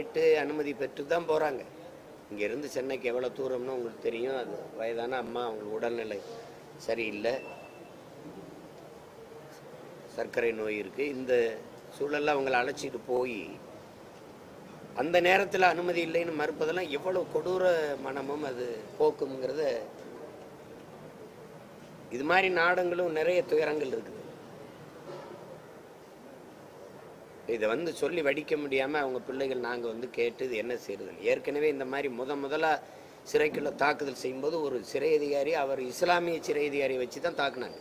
கேட்டு அனுமதி பெற்று தான் போகிறாங்க. இங்கேருந்து சென்னைக்கு எவ்வளோ தூரம்னு உங்களுக்கு தெரியும். அது வயதான அம்மா, அவங்களுக்கு உடல்நிலை சரியில்லை, சர்க்கரை நோய் இருக்குது. இந்த சூழலில் அவங்களை அழைச்சிட்டு போய் அந்த நேரத்தில் அனுமதி இல்லைன்னு மறுப்பதெல்லாம் எவ்வளோ கொடூர மனமும் அது போக்குங்கிறத. இது மாதிரி நாடங்களும் நிறைய துயரங்கள் இருக்குது. இதை சொல்லி வடிக்க முடியாமல் அவங்க பிள்ளைகள் நாங்கள் கேட்டு இது என்ன செய்யறது. ஏற்கனவே இந்த மாதிரி முதலாக சிறைக்குள்ள தாக்குதல் செய்யும்போது ஒரு சிறை அதிகாரி, அவர் இஸ்லாமிய சிறை அதிகாரியை வச்சு தான் தாக்குனாங்க.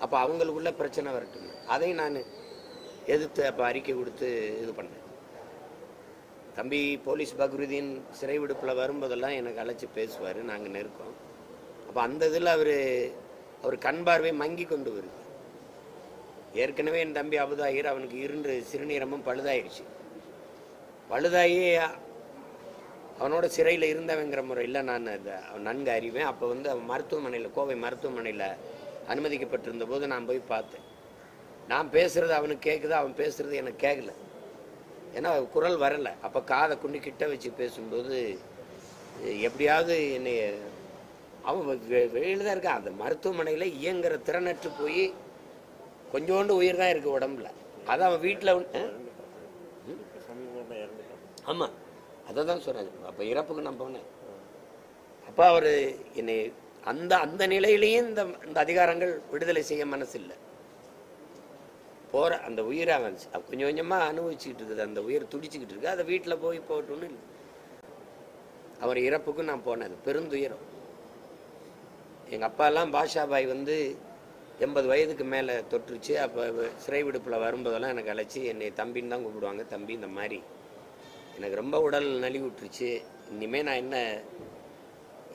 அப்போ அவங்களுக்குள்ள பிரச்சனை வரட்டும், அதை நான் எதிர்த்து அப்போ அறிக்கை கொடுத்து இது பண்ணேன். தம்பி போலீஸ் பக்ருதீன் சிறை விடுப்பில் வரும்போதெல்லாம் எனக்கு அழைச்சி பேசுவார், நாங்கள் நெருக்கோம். அப்போ அந்த இதில் அவர் கண் பார்வை மங்கி கொண்டு வருது. ஏற்கனவே என் தம்பி அபுதாயிர், அவனுக்கு 2 சிறுநீரமும் பழுதாயிருச்சு. பழுதாகி அவனோட சிறையில் இருந்தவங்கிற முறையில் நான் அவன் நன்கு அறிவேன். அப்போ அவன் மருத்துவமனையில், கோவை மருத்துவமனையில் அனுமதிக்கப்பட்டிருந்த போது நான் போய் பார்த்தேன். நான் பேசுகிறது அவனுக்கு கேட்குது, அவன் பேசுகிறது எனக்கு கேட்கல. ஏன்னா குரல் வரலை. அப்போ காதை குண்டி கிட்ட வச்சு பேசும்போது எப்படியாவது என்னை, அவன் வெளியில் தான் இருக்கான். அந்த மருத்துவமனையில் இயங்குற திறனற்று போய் கொஞ்சோண்டு உயிர் தான் இருக்குது உடம்புல. அதை அவன் வீட்டில் ஆமாம், அதை தான் சொன்னாங்க. அப்போ இறப்புக்கு நான் போனேன். அப்போ அவர் என்னை அந்த நிலையிலையும் இந்த அதிகாரங்கள் விடுதலை செய்ய மனசு இல்லை. போகிற அந்த உயிரை அவன் கொஞ்சம் கொஞ்சமாக அனுபவிச்சுக்கிட்டு இருக்குது. அந்த உயிர் துடிச்சுக்கிட்டு இருக்கு. அதை வீட்டில் போய் போட்டோன்னு இல்லை. அவர் இறப்புக்கும் நான் போனேன். பெருந்துயரம். எங்கள் அப்பாலாம் பாஷாபாய் 80 வயதுக்கு மேலே தொற்றுச்சு. அப்போ சிறை விடுப்பில் வரும்போதெல்லாம் எனக்கு அழைச்சி என்னை தம்பின்னு தான் கூப்பிடுவாங்க. தம்பி, இந்த மாதிரி எனக்கு ரொம்ப உடல் நலிவுட்டுருச்சு, இனிமேல் நான் என்ன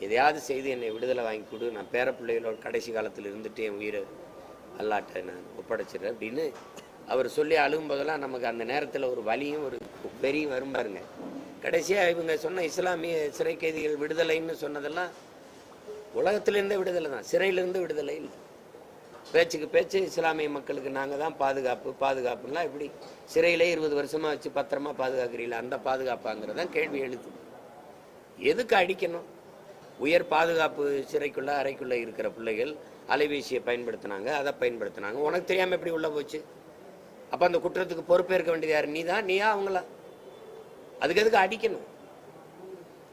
எதையாவது செய்து என்னை விடுதலை வாங்கி கொடு, நான் பேரப்பிள்ளைகளோட கடைசி காலத்தில் இருந்துட்டு என் உயிரை அல்லாட்ட நான் ஒப்படைச்சிடுறேன் அப்படின்னு அவர் சொல்லி அழுகும்போதெல்லாம் நமக்கு அந்த நேரத்தில் ஒரு வலியும் ஒரு பெரிய வரும் பாருங்க. கடைசியாக இவங்க சொன்ன இஸ்லாமிய சிறை கைதிகள் விடுதலைன்னு சொன்னதெல்லாம் உலகத்திலேருந்தே விடுதலை தான், சிறையிலேருந்து விடுதலை இல்லை. பேச்சுக்கு பேச்சு இஸ்லாமிய மக்களுக்கு நாங்கள் தான் பாதுகாப்புலாம் இப்படி சிறையிலே 20 வருஷமாக வச்சு பத்திரமா பாதுகாக்கிறீங்களா, அந்த பாதுகாப்பாங்கிறதான் கேள்வி எழுது. எதுக்கு அடிக்கணும்? உயர் பாதுகாப்பு சிறைக்குள்ள அறைக்குள்ளே இருக்கிற பிள்ளைகள் அலைபேசியை பயன்படுத்தினாங்க, அதை பயன்படுத்தினாங்க. உனக்கு தெரியாமல் எப்படி உள்ளே போச்சு? அப்போ அந்த குற்றத்துக்கு பொறுப்பேற்க வேண்டியது யார்? நீயா அவங்களா? அதுக்கு எதுக்கு அடிக்கணும்?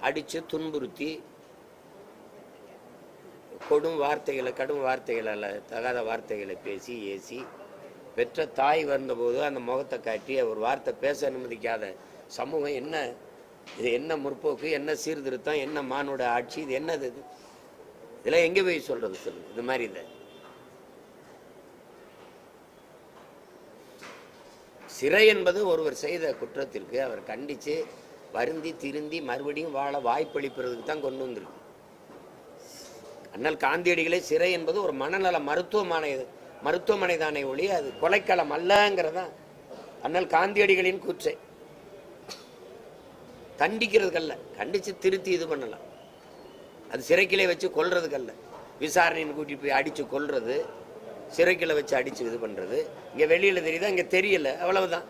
அடித்து துன்புறுத்தி கடும் வார்த்தைகளால் தகாத வார்த்தைகளை பேசி ஏசி பெற்ற தாய் வந்தபோது அந்த முகத்தை காட்டி ஒரு வார்த்தை பேச அனுமதிக்காத சமூகம் என்ன இது? என்ன முற்போக்கு, என்ன சீர்திருத்தம், என்ன மானோட ஆட்சி, இது என்னது? இது இதெல்லாம் எங்கே போய் சொல்றது? சொல்லுங்க. இது மாதிரி இதை சிறை என்பது ஒருவர் செய்த குற்றத்திற்கு அவர் கண்டித்து வருந்தி திருந்தி மறுபடியும் வாழ வாய்ப்பளிப்பதற்கு தான் கொண்டு வந்திருக்கு. அண்ணல் காந்தியடிகளே சிறை என்பது ஒரு மனநல மருத்துவமனை தானே ஒளி, அது கொலைக்களம் அல்லங்கிறதான் அண்ணல் காந்தியடிகளின் கூற்றை. தண்டிக்கிறதுக்கல்ல, கண்டிச்சு திருத்தி இது பண்ணலாம். அது சிறைக்கிலே வச்சு கொல்றதுக்கல்ல, விசாரணைன்னு கூட்டிட்டு போய் அடிச்சு கொல்றது, சிறைக்கில வச்சு அடிச்சு இது பண்றது. இங்க வெளியில தெரியுதா? இங்க தெரியல, அவ்வளவுதான்.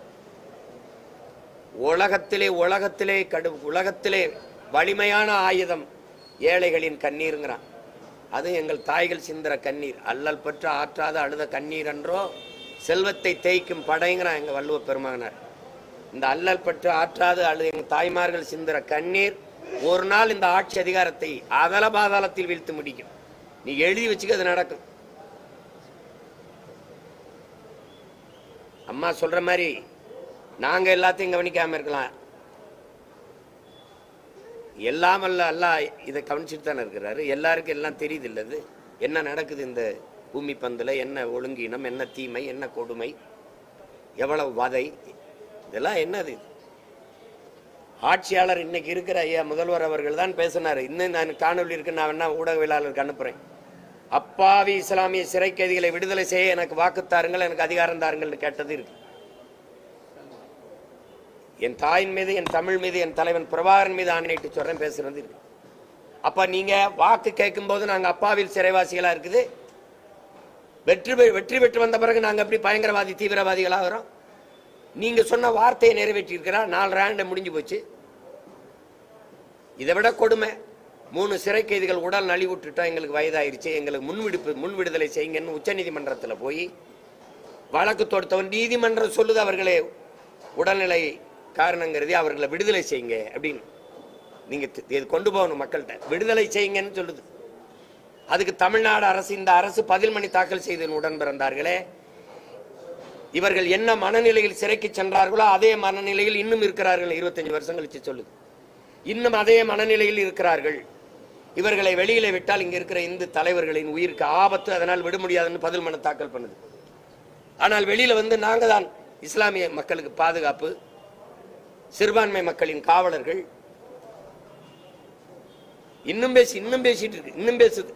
உலகத்திலே வலிமையான ஆயுதம் ஏழைகளின் கண்ணீருங்கிறான். அது எங்கள் தாய்கள் சிந்துற கண்ணீர், அல்லல் பற்ற ஆற்றாத அழுத கண்ணீர் என்றோ செல்வத்தை தேய்க்கும் படைங்கிறான் எங்க வள்ளுவ பெருமகனார். இந்த அல்லல் பற்று ஆற்றாது அழுத எங்கள் தாய்மார்கள் சிந்துற கண்ணீர் ஒரு நாள் இந்த ஆட்சி அதிகாரத்தை அதல பாதாளத்தில் வீழ்த்து முடிக்கும். நீ எழுதி வச்சுக்க, அது நடக்கும். அம்மா சொல்ற மாதிரி நாங்க எல்லாத்தையும் கவனிக்காம இருக்கலாம். எல்லாம் அல்ல இதை கவனிச்சுட்டு தானே இருக்கிறாரு. எல்லாருக்கும் எல்லாம் தெரியுது இல்லது என்ன நடக்குது இந்த பூமி பந்துல, என்ன ஒழுங்கீனம், என்ன தீமை, என்ன கொடுமை, எவ்வளவு வதை, இதெல்லாம் என்னது? ஆட்சியாளர் இன்னைக்கு இருக்கிற ஐயா முதல்வர் அவர்கள் தான் பேசினாரு. இன்னும் நான் காணொலி இருக்கு, நான் வேணா ஊடகவியலாளருக்கு அனுப்புறேன். அப்பாவி இஸ்லாமிய சிறை கைதிகளை விடுதலை செய்ய எனக்கு வாக்குத்தாருங்கள், எனக்கு அதிகாரம் தாருங்கள் கேட்டது இருக்கு. என் தாயின் மீது, என் தமிழ் மீது, என் தலைவன் பிரபாகரன் மீது ஆணையிட்டு சொல்றேன், பேசுறது இருக்கு. அப்ப நீங்க வாக்கு கேட்கும் போது நாங்க அப்பாவில் சிறைவாசிகளா இருக்குது, வெற்றி பெற்று வந்த பிறகு நாங்க எப்படி பயங்கரவாதி தீவிரவாதிகளாகிறோம்? நீங்க சொன்ன வார்த்தையை நிறைவேற்றி இருக்கிறா. 4 ஆண்டு முடிஞ்சு போச்சு. இதை விட கொடுமை, 3 சிறை கைதிகள் உடல் நலிவுட்டுட்டோம், எங்களுக்கு வயதாயிருச்சு, எங்களுக்கு முன் விடுதலை செய்யுங்கன்னு உச்ச நீதிமன்றத்தில் போய் வழக்கு தொடுத்தவன் நீதிமன்றம் சொல்லுது அவர்களே உடல்நிலை காரணங்கிறதே அவர்களை விடுதலை செய்யுங்க அப்படின்னு. நீங்க இது கொண்டு போகணும் மக்கள்கிட்ட, விடுதலை செய்யுங்கன்னு சொல்லுது. அதுக்கு தமிழ்நாடு அரசு, இந்த அரசு பதில் மணி தாக்கல் செய்து உடன் பிறந்தார்களே, இவர்கள் என்ன மனநிலையில் சிறைக்கு சென்றார்களோ அதே மனநிலையில் இன்னும் இருக்கிறார்கள். 25 வருஷம் கழிச்சு சொல்லுது, இன்னும் அதே மனநிலையில் இருக்கிறார்கள். இவர்களை வெளியில விட்டால் இங்க இருக்கிற இந்து தலைவர்களின் உயிருக்கு ஆபத்து, அதனால் விட முடியாதுன்னு பதில் மனு தாக்கல் பண்ணுது. ஆனால் வெளியில வந்து நாங்க தான் இஸ்லாமிய மக்களுக்கு பாதுகாப்பு, சிறுபான்மை மக்களின் காவலர்கள். இன்னும் பேசிட்டு இருக்கு, இன்னும் பேசுது.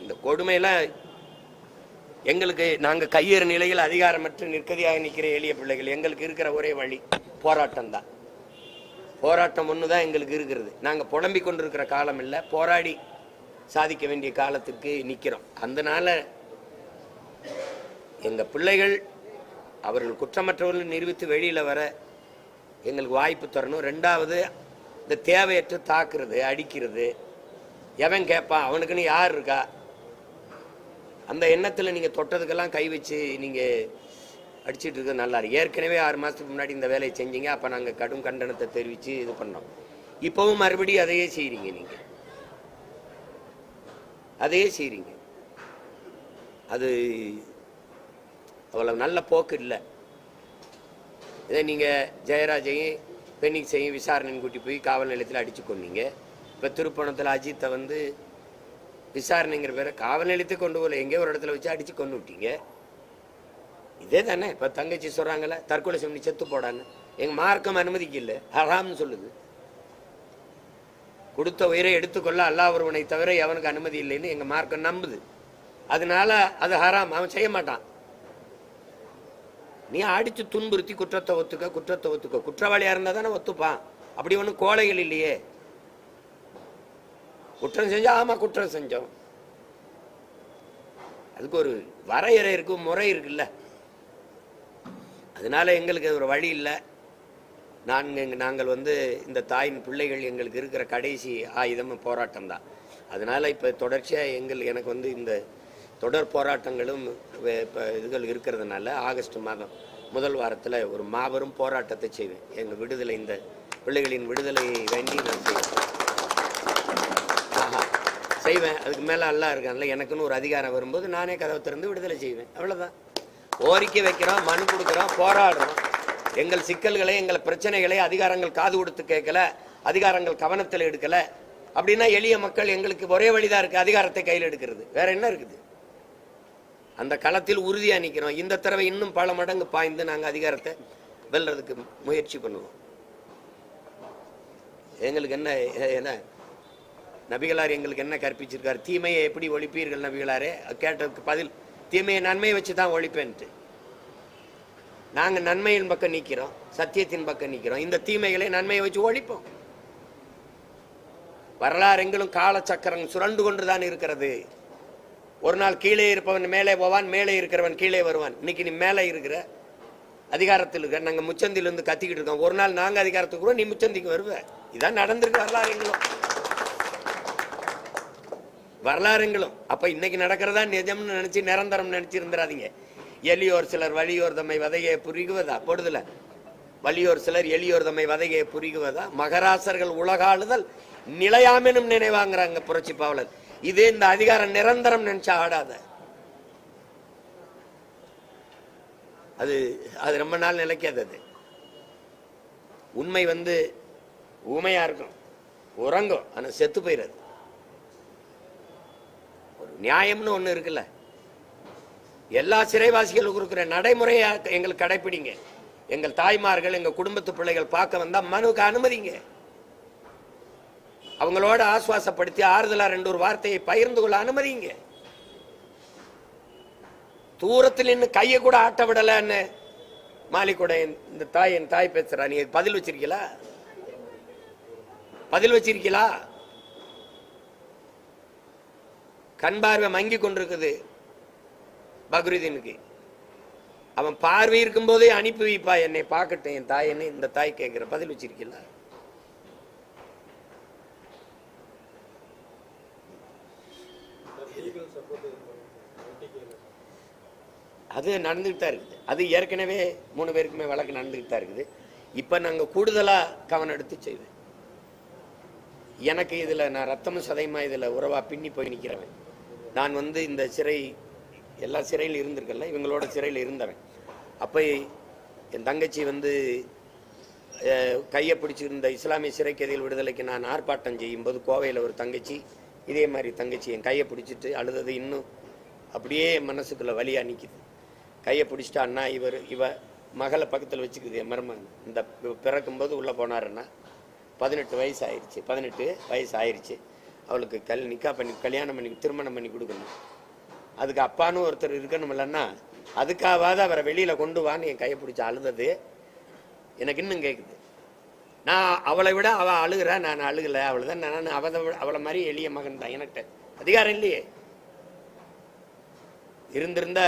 இந்த கொடுமையெல்லாம் எங்களுக்கு, நாங்க கையேறு நிலையில் அதிகாரமற்று நிற்கதியாக நிற்கிற எளிய பிள்ளைகள், எங்களுக்கு இருக்கிற ஒரே வழி போராட்டம் தான். போராட்டம் ஒண்ணுதான் எங்களுக்கு இருக்கிறது. நாங்க புலம்பிக் கொண்டிருக்கிற காலம் இல்லை, போராடி சாதிக்க வேண்டிய காலத்துக்கு நிக்கிறோம். அதனால எங்க பிள்ளைகள் அவர்கள் குற்றமற்றவர்கள் நிரூபித்து வெளியில வர எங்களுக்கு வாய்ப்பு தரணும். 2வது, இந்த தேவையற்று தாக்குறது, அடிக்கிறது, எவன் கேட்பான், அவனுக்குன்னு யார் இருக்கா, அந்த எண்ணத்தில் நீங்க தொட்டதுக்கெல்லாம் கை வச்சு நீங்க அடிச்சுட்டு இருக்க நல்லா இருக்கு. ஏற்கனவே 6 மாசத்துக்கு முன்னாடி இந்த வேலையை செஞ்சீங்க, அப்ப நாங்க கடும் கண்டனத்தை தெரிவிச்சு இது பண்ணோம். இப்பவும் மறுபடியும் அதையே செய்றீங்க, நீங்க அதையே செய்றீங்க. அது அவ்வளவு நல்ல போக்கு இல்லை. இதை நீங்க ஜெயராஜையும் பெண்ணிக்ஸையும் விசாரணைன்னு கூட்டி போய் காவல் நிலையத்தில் அடிச்சு கொண்டீங்க. இப்ப திருப்பணத்தில் அஜித்தை வந்து விசாரணைங்கிற பேரை காவல் நிலையத்தை கொண்டு போகல, எங்கேயோ ஒரு இடத்துல வச்சு அடிச்சு கொண்டு விட்டீங்க. இதே தானே இப்ப தங்கச்சி சொல்றாங்கல்ல, தற்கொலை செஞ்சு செத்து போடான்னு. எங்க மார்க்கம் அனுமதிக்கல, ஹராம்னு சொல்லுது. கொடுத்த உயிரை எடுத்துக்கொள்ள அல்லாஹ் ஒருவனை தவிர எவனுக்கு அனுமதி இல்லைன்னு எங்க மார்க்கம் நம்புது. அதனால அது ஹராம், அவன் செய்ய மாட்டான். நீ அடிச்சு துன்புறுத்தி குற்றத்தை ஒத்துக்க, குற்றவாளியா இருந்தா தானே ஒத்துப்பான். அப்படி ஒன்றும் கோழைகள் இல்லையே. குற்றம் செஞ்சா ஆமா குற்றம் செஞ்சோம், அதுக்கு ஒரு வரையறை இருக்கு, முறை இருக்குல்ல. அதனால எங்களுக்கு ஒரு வழி இல்லை. நாங்கள் வந்து இந்த தாயின் பிள்ளைகள் எங்களுக்கு இருக்கிற கடைசி ஆயுதம் போராட்டம் தான். அதனால இப்ப தொடர்ச்சியா எனக்கு வந்து இந்த தொடர் போராட்டங்களும் இதுகள் இருக்கிறதுனால ஆகஸ்ட் மாதம் முதல் வாரத்தில் ஒரு மாபெரும் போராட்டத்தை செய்வேன். எங்கள் விடுதலை, இந்த பிள்ளைகளின் விடுதலையை வேண்டி நான் செய்வேன். அதுக்கு மேலே எல்லாம் இருக்காங்கல்ல, எனக்குன்னு ஒரு அதிகாரம் வரும்போது நானே கதவை திறந்து விடுதலை செய்வேன். அவ்வளோதான். கோரிக்கை வைக்கிறோம், மனு கொடுக்குறோம், போராடுறோம். எங்கள் சிக்கல்களை, எங்கள் பிரச்சனைகளை அதிகாரங்கள் காது கொடுத்து கேட்கல, அதிகாரங்கள் கவனத்தில் எடுக்கல. அப்படின்னா எளிய மக்கள் எங்களுக்கு ஒரே வழிதான் இருக்கு, அதிகாரத்தை கையில் எடுக்கிறது. வேற என்ன இருக்குது? அந்த களத்தில் உறுதியா நிற்கிறோம். இந்த தடவை இன்னும் பல மடங்கு பாய்ந்து நாங்கள் அதிகாரத்தை வெல்றதுக்கு முயற்சி பண்ணுவோம். எங்களுக்கு என்ன நபிகளார் எங்களுக்கு என்ன கற்பிச்சிருக்காரு? தீமையை எப்படி ஒழிப்பீர்கள் நபிகளாரே? கேட்டதுக்கு பதில், தீமையை நன்மையை வச்சு தான் ஒழிப்பேன்ட்டு. நாங்க நன்மையின் பக்கம் நிற்கிறோம், சத்தியத்தின் பக்கம் நிற்கிறோம். இந்த தீமைகளை நன்மையை வச்சு ஒழிப்போம். வரலாறு எங்களும் காலச்சக்கரம் சுரண்டு கொண்டுதான் இருக்கிறது. ஒரு நாள் கீழே இருப்பவன் மேலே போவான், மேலே இருக்கிறவன் கீழே வருவான். இன்னைக்கு நீ மேலே இருக்கிற, அதிகாரத்தில் இருக்கிற, நாங்க முச்சந்தில இருந்து கத்திக்கிட்டு இருக்கோம். ஒரு நாள் நாங்க அதிகாரத்துக்கு கூட நீ முச்சந்திக்கு வருவ. இதான் நடந்திருக்கு வரலாறுங்களும். அப்ப இன்னைக்கு நடக்கிறதா நிஜம்னு நினைச்சு நிரந்தரம் நினைச்சு இருந்துடாதீங்க. எளியோர் சிலர் வலியோர் தம்மை வதையை புரிகுவதா? பொடுதல வலியோர் சிலர் எளியோர் தம்மை வதையை புரிகுவதா? மகராசர்கள் உலகாளுதல் நிலையாமெனும் நினைவாங்கிறாங்க புரட்சி பாவலர். இதே இந்த அதிகாரம் நிரந்தரம் நினைச்சா ஆடாத. அது ரொம்ப நாள் நிலைக்காது. அது உண்மை வந்து ஊமையா இருக்கும், உறங்கும், ஆனா செத்து போயிடாது. ஒரு நியாயம்னு ஒண்ணு இருக்குல்ல, எல்லா சிறைவாசிகளுக்கும் இருக்கிற நடைமுறையா எங்களுக்கு கடைபிடிங்க. எங்கள் தாய்மார்கள், எங்க குடும்பத்து பிள்ளைகள் பார்க்க வந்தா மனுக்கு அனுமதிங்க. அவங்களோட ஆசுவாசப்படுத்தி ஆறுதலா 2 வார்த்தையை பகிர்ந்து கொள்ள அனுமதிங்க. தூரத்தில் நின்று கையை கூட ஆட்ட விடலன்னு மாலிக்கூட இந்த தாய், என் தாய் பேசுறா, நீ பதில் வச்சிருக்கீங்களா? பதில் வச்சிருக்கீங்களா? கண் பார்வை மங்கி கொண்டிருக்குது பக்ரீதீனுக்கு. அவன் பார்வை இருக்கும் போதே அனுப்பி வைப்பா, என்னை பார்க்கட்டும் என் தாய் என்ன இந்த தாய் கேட்கிற பதில் வச்சிருக்கல. அது நடந்துகிட்டு தான் இருக்குது. அது ஏற்கனவே 3 பேருக்குமே வழக்கு நடந்துகிட்டு தான் இருக்குது. இப்ப நாங்க கூடுதலா கவனம் எடுத்து செய்வேன். எனக்கு இதுல நான் ரத்தமும் சதையுமா இதுல உறவா பின்னி போய் நிக்கிறவன். நான் இந்த சிறை எல்லா சிறையில் இருந்திருக்கல, இவங்களோட சிறையில் இருந்தவன். அப்போ என் தங்கச்சி கையை பிடிச்சிருந்த இஸ்லாமிய சிறை கைதிகள் விடுதலைக்கு நான் ஆர்ப்பாட்டம் செய்யும்போது கோவையில் ஒரு தங்கச்சி இதே மாதிரி தங்கச்சி என் கையை பிடிச்சிட்டு அழுதது இன்னும் அப்படியே மனசுக்குள்ள வலியா நிற்கிது. கையை பிடிச்சிட்டு அண்ணா இவ மகளை பக்கத்தில் வச்சுக்குது என் மருமகன். இந்த பிறக்கும்போது உள்ளே போனாருன்னா 18 வயசு ஆயிடுச்சு, 18 வயசு ஆயிடுச்சு. அவளுக்கு நிக்கா பண்ணி கல்யாணம் பண்ணி திருமணம் பண்ணி கொடுக்கணும். அதுக்கு அப்பான்னு ஒருத்தர் இருக்கணும் இல்லைன்னா அதுக்காவது அவரை வெளியில கொண்டு வான்னு என் கையை பிடிச்சி அழுதது எனக்கு இன்னும் கேட்குது. நான் அவளை விட அவள் அழுகிறா, நான் அழுகலை. அவள்தான் நான் அவளை மாதிரி எளிய மகன் தான். எனக்கு அதிகாரம் இல்லையே. இருந்திருந்தா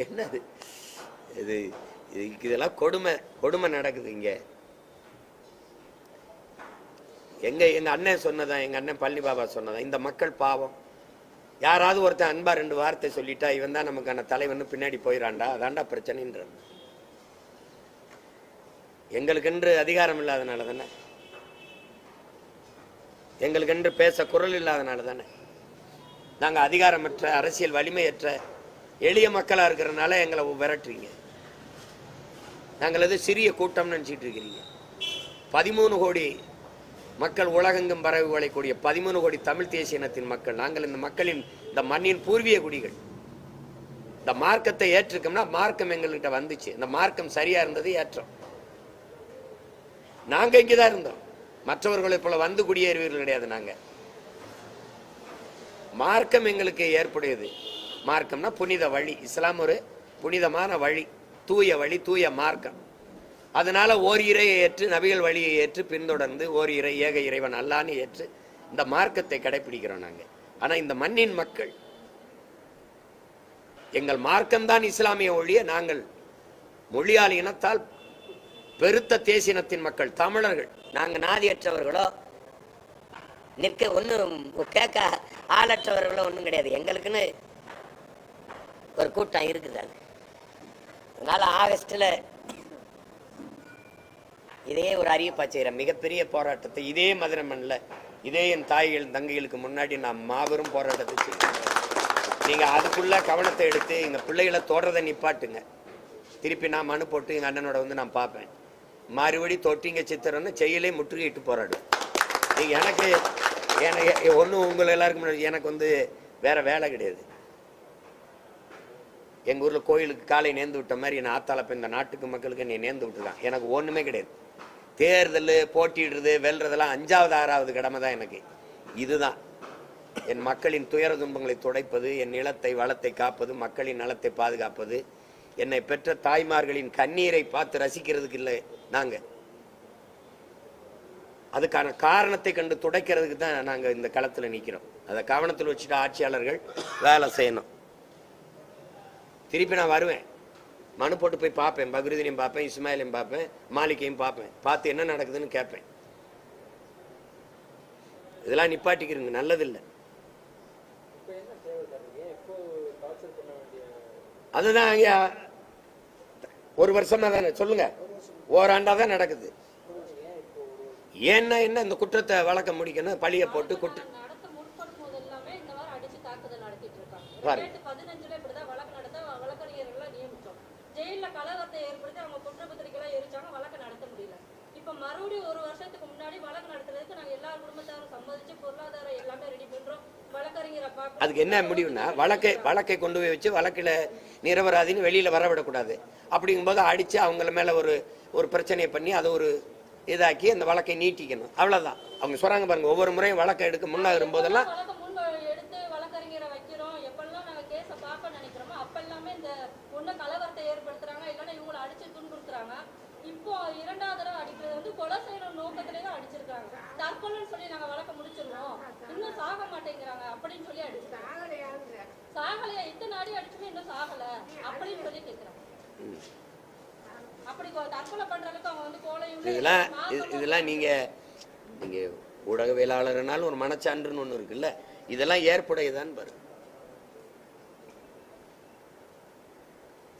என்னது இது? இதெல்லாம் கொடுமை நடக்குது இங்க. எங்க அண்ணன் சொன்னதான், எங்க அண்ணன் பழனி பாபா சொன்னதான், இந்த மக்கள் பாவம். யாராவது ஒருத்தன் அன்பா 2 வார்த்தை சொல்லிட்டா இவன் தான் நமக்கான தலைவன் பின்னாடி போயிடாண்டா, அதாண்டா பிரச்சனைன்ற. எங்களுக்கென்று அதிகாரம் இல்லாதனால தானே, எங்களுக்கென்று பேச குரல் இல்லாதனால தானே, நாங்கள் அதிகாரமற்ற அரசியல் வலிமையற்ற எளிய மக்களா இருக்கிறனால எங்களை விரட்டுறீங்க. நாங்கள் சிறிய கூட்டம் நினைச்சிட்டு இருக்கிறீங்க. 13 கோடி மக்கள் உலகெங்கும் பரவி வளைக்கூடிய 13 கோடி தமிழ் தேசிய இனத்தின் மக்கள் நாங்கள். இந்த மக்களின் இந்த மண்ணின் பூர்வீக குடிகள். இந்த மார்க்கத்தை ஏற்றுக்கோம்னா மார்க்கம் எங்கள்கிட்ட வந்துச்சு. இந்த மார்க்கம் சரியா இருந்தது ஏற்றம். நாங்க இங்கதான் இருந்தோம். மற்றவர்களை போல குடியேறுவீர்கள் கிடையாது. நாங்க மார்க்கம் எங்களுக்கு ஏற்புடையது. மார்க்கம்னா புனித வழி. இஸ்லாம் ஒரு புனிதமான வழி, தூய வழி, தூய மார்க்கம். அதனால ஓர் இறையை ஏற்று நபிகள் வழியை ஏற்று பின்தொடர்ந்து ஓர் இறை ஏக இறைவன் அல்லான்னு ஏற்று இந்த மார்க்கத்தை கடைபிடிக்கிறோம் நாங்க. ஆனா இந்த மண்ணின் மக்கள் எங்கள் மார்க்கம்தான் இஸ்லாமிய ஒழிய நாங்கள் மொழியால் இனத்தால் பெருத்த தேசினத்தின் மக்கள் தமிழர்கள். நாங்க நாதியற்றவர்களோ நிற்க ஒன்றும் கேட்க ஆளற்றவர்களோ ஒன்றும் கிடையாது. எங்களுக்குன்னு ஒரு கூட்டம் இருக்குதாங்க. அதனால ஆகஸ்ட்ல இதே ஒரு அறிவிப்பா செய்கிற மிகப்பெரிய போராட்டத்தை இதே மதுரை மண்ணில் இதே என் தாய்கள் தங்கைகளுக்கு முன்னாடி நான் மாபெரும் போராட்டத்தை செய்யணும். நீங்கள் அதுக்குள்ள கவனத்தை எடுத்து எங்கள் பிள்ளைகளை தோடுறதை நிப்பாட்டுங்க. திருப்பி நான் மனு போட்டு எங்கள் அண்ணனோட நான் பார்ப்பேன். மறுபடி தொட்டிங்க சித்திரன்னு செயலே முற்றுகையிட்டு போராடும். எனக்கு ஒன்றும் உங்களை எல்லாருக்கும் முன்னாடி எனக்கு வேற வேலை கிடையாது. எங்கள் ஊரில் கோயிலுக்கு காலை நேர்ந்து விட்ட மாதிரி என்னை ஆத்தாளப்ப இந்த நாட்டுக்கு மக்களுக்கு என்னை நேர்ந்து விட்டுருக்கான். எனக்கு ஒன்றுமே கிடையாது. தேர்தல் போட்டிடுறது வெல்றதெல்லாம் 5வது 6வது கடமை தான் எனக்கு. இதுதான் என் மக்களின் துயர துன்பங்களை துடைப்பது, என் நிலத்தை வளத்தை காப்பது, மக்களின் நலத்தை பாதுகாப்பது, என்னை பெற்ற தாய்மார்களின் கண்ணீரை பார்த்து ரசிக்கிறதுக்கு இல்லை. நாங்கள் அதுக்கான காரணத்தை கண்டு துடைக்கிறதுக்கு தான் நாங்கள் இந்த களத்தில் நிற்கிறோம். அதை கவனத்தில் வச்சுட்டு ஆட்சியாளர்கள் வேலை செய்யணும். திருப்பி நான் வருவேன், மனு போட்டு போய் பார்ப்பேன். பக்ரீதினையும் பார்ப்பேன், இஸ்மாயிலையும் பார்ப்பேன், மாலிக்கையும் பார்ப்பேன். பார்த்து என்ன நடக்குதுன்னு கேட்பேன். இதெல்லாம் நிப்பாட்டிக்கிறீங்க, நல்லதில்லை. அதுதான் ஐயா, ஒரு வருஷமா தானே சொல்லுங்க, ஓராண்டா தான் நடக்குது. ஏன்னா என்ன, இந்த குற்றத்தை வழக்க முடிக்கணும், பழிய போட்டு குற்றம் பாருங்க. ஜெயில கலவரத்தை ஏற்படுத்தி அவங்க குற்றப்பத்திரிக்கைலாம் எரிச்சாங்க, வழக்கு நடத்த முடியல. இப்ப மறுபடியும் ஒரு வருஷத்துக்கு முன்னாடி வழக்கு நடத்துறதுக்கு நாங்க எல்லா குடும்பத்தாரும் சம்மதிச்சு பொருளாதாரம் எல்லாமே ரெடி பண்றோம். வழக்கறிஞரை பார்க்க அதுக்கு என்ன முடிவுன்னா, வழக்கை கொண்டு போய் வச்சு வழக்கில் நிரபராதின்னு வெளியில வரவிடக்கூடாது. அப்படிங்கும்போது அடிச்சு அவங்கள மேல ஒரு பிரச்சனையை பண்ணி அதை ஒரு இதாக்கி அந்த வழக்கை நீட்டிக்கணும். அவ்வளவுதான் அவங்க சொல்றாங்க பாருங்க. ஒவ்வொரு முறையும் வழக்கை எடுக்க முன்னாகும் போதெல்லாம் எடுத்து வழக்கறிஞரை வைக்கிறோம். எப்பெல்லாம் நாங்க கேஸ பார்க்க நினைக்கிறோமோ அப்பெல்லாமே இந்த ஒண்ணு கலவரத்தை ஏற்படுத்துறாங்க, இல்லைன்னா இவங்களை அடிச்சு துன்புறுத்துறாங்க. இப்போ 2வது தடவை அடிக்கிறது கொலை செய்யணும் நோக்கத்திலே தான் அடிச்சிருக்காங்க. தற்கொலைன்னு சொல்லி நாங்க வழக்க முடிச்சிருவோம், இன்னும் சாக மாட்டேங்கிறாங்க அப்படின்னு சொல்லி அடிச்சிருக்காங்க. சாகலையா, இத்தனை அடி அடிச்சுமே இன்னும் சாகல அப்படின்னு சொல்லி கேட்கிறாங்க. அப்படி தற்கொலை பண்றதுக்கு அவங்க வந்து கோலையும் இதெல்லாம் நீங்க ஊடகவியலாளர்னாலும் ஒரு மனச்சான்றுன்னு ஒண்ணு இருக்குல்ல, இதெல்லாம் ஏற்புடையதான் பாரு.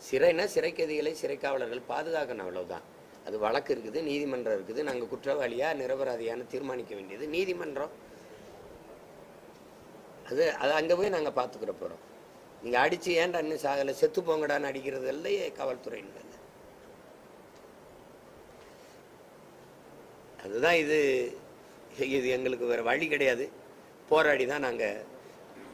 சிறைனா சிறை கைதிகளை சிறை காவலர்கள் பாதுகாக்கணும், அவ்வளவுதான். அது வழக்கு இருக்குது, நீதிமன்றம் இருக்குது. நாங்க குற்றவாளியா நிரபராதியான்னு தீர்மானிக்க வேண்டியது நீதிமன்றம். அது அங்க போய் நாங்க பாத்துக்கிற போறோம். நீங்க அடிச்சு ஏன்டா இன்னும் சாகல செத்து போங்கடான்னு அடிக்கிறது இல்லையே காவல்துறையினர். அதுதான் இது எங்களுக்கு வேற வழி கிடையாது. போராடி தான் நாங்கள்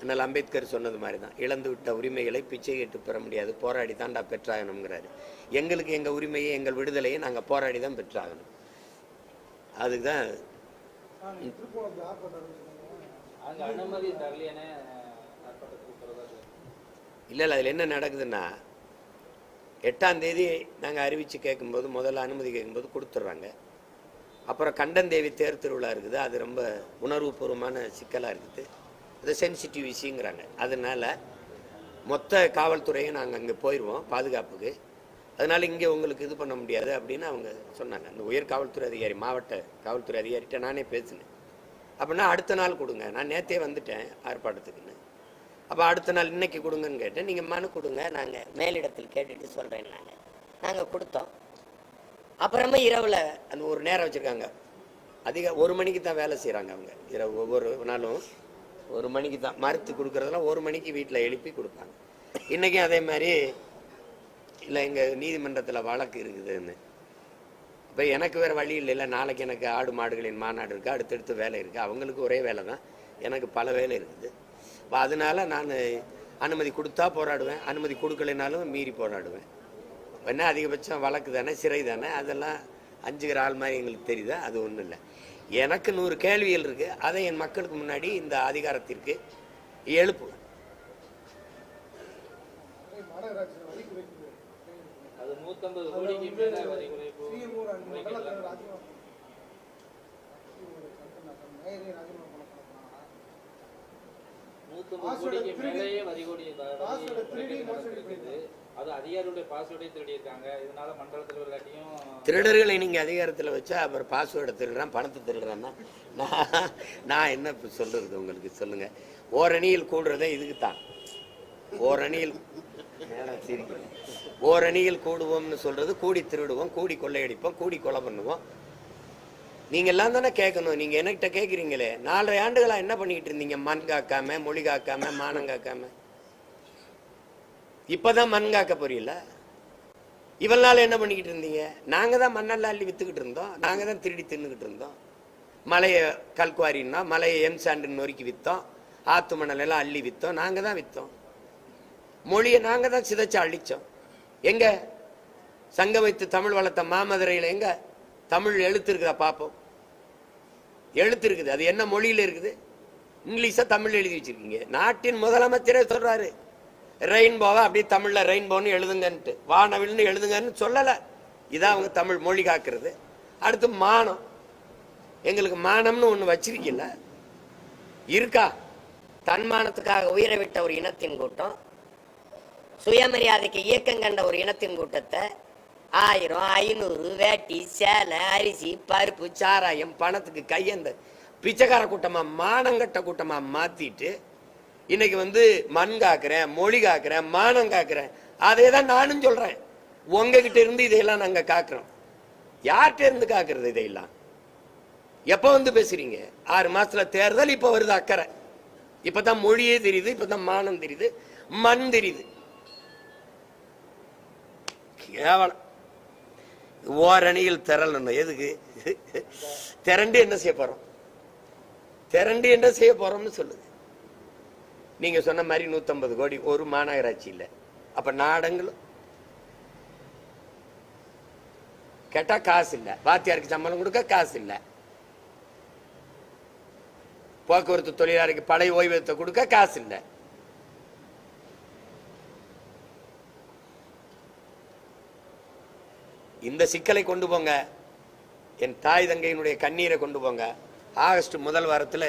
அண்ணல் அம்பேத்கர் சொன்னது மாதிரி தான், இழந்து விட்ட உரிமைகளை பிச்சை கேட்டு பெற முடியாது, போராடி தான்டா பெற்றாகணுங்கிறாரு. எங்களுக்கு எங்கள் உரிமையை எங்கள் விடுதலையை நாங்கள் போராடி தான் பெற்றாகணும். அதுக்கு தான் இல்லை அதில் என்ன நடக்குதுன்னா 8ஆம் தேதி நாங்கள் அறிவித்து கேட்கும்போது முதல்ல அனுமதி கேட்கும்போது கொடுத்துட்றாங்க. அப்புறம் கண்டந்தேவி தேர் திருவிழா இருக்குது, அது ரொம்ப உணர்வுபூர்வமான சிக்கலாக இருக்குது, அது சென்சிட்டிவ் இஷ்யூங்கிறாங்க. அதனால மொத்த காவல்துறையும் நாங்கள் அங்கே போயிடுவோம் பாதுகாப்புக்கு, அதனால இங்கே உங்களுக்கு இது பண்ண முடியாது அப்படின்னு அவங்க சொன்னாங்க. அந்த உயர் காவல்துறை அதிகாரி, மாவட்ட காவல்துறை அதிகாரிகிட்ட நானே பேசினேன். அப்படின்னா அடுத்த நாள் கொடுங்க, நான் நேற்றே வந்துட்டேன் ஆர்ப்பாட்டத்துக்குன்னு. அப்போ அடுத்த நாள் இன்னைக்கு கொடுங்கன்னு கேட்டேன். நீங்கள் மனு கொடுங்க, நாங்கள் மேலிடத்தில் கேட்டுட்டு சொல்கிறேன். நாங்கள் கொடுத்தோம். அப்புறமா இரவில் அந்த ஒரு நேரம் வச்சுருக்காங்க, அதிக 1 மணிக்கு தான் வேலை செய்கிறாங்க அவங்க. இரவு ஒவ்வொரு நாளும் 1 மணிக்கு தான் மறுத்து கொடுக்குறதெல்லாம் 1 மணிக்கு வீட்டில் எழுப்பி கொடுப்பாங்க. இன்றைக்கும் அதே மாதிரி இல்லை, எங்கள் நீதிமன்றத்தில் வழக்கு இருக்குதுன்னு. இப்போ எனக்கு வேறு வழி இல்லை, நாளைக்கு எனக்கு ஆடு மாடுகளின் மாநாடு இருக்குது, அடுத்தடுத்து வேலை இருக்குது. அவங்களுக்கு ஒரே வேலை தான், எனக்கு பல வேலை இருக்குது. இப்போ அதனால நான் அனுமதி கொடுத்தா போராடுவேன், அனுமதி கொடுக்கலைனாலும் மீறி போராடுவேன். என்ன அதிகபட்சம் வழக்கு தானே, சிறை தானே, அதெல்லாம் அஞ்சுகிற ஆள் மாதிரி எங்களுக்கு தெரியுதா? அது ஒன்றும் இல்லை. எனக்கு 100 கேள்விகள் இருக்குது, அதை என் மக்களுக்கு முன்னாடி இந்த அதிகாரத்திற்கு எழுப்புவேன். திருடர்களை நீங்க அதிகாரத்தில் வச்சா அப்புறம் பாஸ்வேர்டை திருடுறான், பணத்தை திருடுறான்னா நான் என்ன சொல்றது உங்களுக்கு? சொல்லுங்க. ஓரணியில் கூடுறதே இதுக்கு தான். ஓரணியில் கூடுவோம்னு சொல்றது, கூடி திருடுவோம், கூடி கொள்ளையடிப்போம், கூடி கொலை பண்ணுவோம். நீங்க எல்லாம் தானே கேட்கணும். நீங்க என்கிட்ட கேட்குறீங்களே, 4.5 ஆண்டுகளா என்ன பண்ணிக்கிட்டு இருந்தீங்க? மண் காக்காம, மொழி காக்காம, மானம் காக்காம. இப்பதான் மண் காக்க போறீல்ல? இவ்வளவு நாள் என்ன பண்ணிக்கிட்டு இருந்தீங்க? நாங்க தான் மண்ணெல்லாம் அள்ளி வித்துக்கிட்டு இருந்தோம், நாங்க தான் திருடி தின்னுக்கிட்டு இருந்தோம். மலையை கல்குவாரின்னா மலையை எம்சாண்டு நொறுக்கி வித்தோம், ஆத்து மணல் எல்லாம் அள்ளி வித்தோம், நாங்க தான் வித்தோம். மொழியை நாங்க தான் சிதைச்சு அழிச்சோம். எங்க சங்க வைத்து தமிழ் வளர்த்த மாமதுரையில் எங்க தமிழ் எழுத்து இருக்குதா பார்ப்போம்? எழுத்து இருக்குது, அது என்ன மொழியில இருக்குது? இங்கிலீஷா தமிழ் எழுதி வச்சிருக்கீங்க. நாட்டின் முதலமைச்சரே சொல்றாரு, ரெயின்போவை அப்படியே தமிழ்ல ரெயின்போன்னு எழுதுங்கன்ட்டு, வானவில்னு எழுதுங்கன்னு சொல்லல. இதான் அவங்க தமிழ் மொழி காக்குறது. அடுத்து மானம், எங்களுக்கு மானம்னு ஒண்ணு வச்சிருக்கீல்ல, இருக்கா? தன்மானத்துக்காக உயிரை விட்ட ஒரு இனத்தின் கூட்டம், சுயமரியாதைக்கு இயக்கம் கண்ட ஒரு இனத்தின் கூட்டத்தை 1000, 500 வேட்டி, சேலை, அரிசி, பருப்பு, சாராயம், பணத்துக்கு கையந்த பிச்சைக்கார கூட்டமா, மானங்கட்ட கூட்டமா மாத்திட்டு இன்னைக்கு மண் காக்குறேன், மொழி காக்குறேன், மானம் காக்குறேன். அதே தான் நானும் சொல்றேன். உங்ககிட்ட இருந்து இதையெல்லாம் நாங்க காக்குறோம். யார்கிட்ட இருந்து காக்குறது இதையெல்லாம்? எப்ப பேசுறீங்க? 6 மாசத்துல தேர்தல், இப்ப வருது அக்கறை. இப்பதான் மொழியே தெரியுது, இப்பதான் மானம் தெரியுது, மண் தெரியுது. கேவலம். ஓரணியில் திரளணும். எதுக்கு திரண்டு என்ன செய்ய போறோம்? திரண்டு என்ன செய்ய போறோம்னு சொல்லுது. நீங்க சொன்ன மாதிரி 150 கோடி ஒரு மாநகராட்சி இல்லை. அப்ப நாடங்களும் கேட்டா காசு இல்ல, வாத்தியாருக்கு சம்பளம் கொடுக்க காசு இல்ல, போக்குவரத்து தொழிலாளருக்கு பழைய ஓய்வூதியத்தை கொடுக்க காசு இல்லை. இந்த சிக்கலை கொண்டு போங்க, என் தாய் தங்கையினுடைய கண்ணீரை கொண்டு போங்க. ஆகஸ்ட் முதல் வாரத்தில்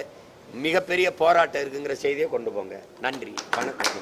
மிகப்பெரிய போராட்டம் இருக்குங்கிற செய்தியை கொண்டு போங்க. நன்றி, வணக்கம்.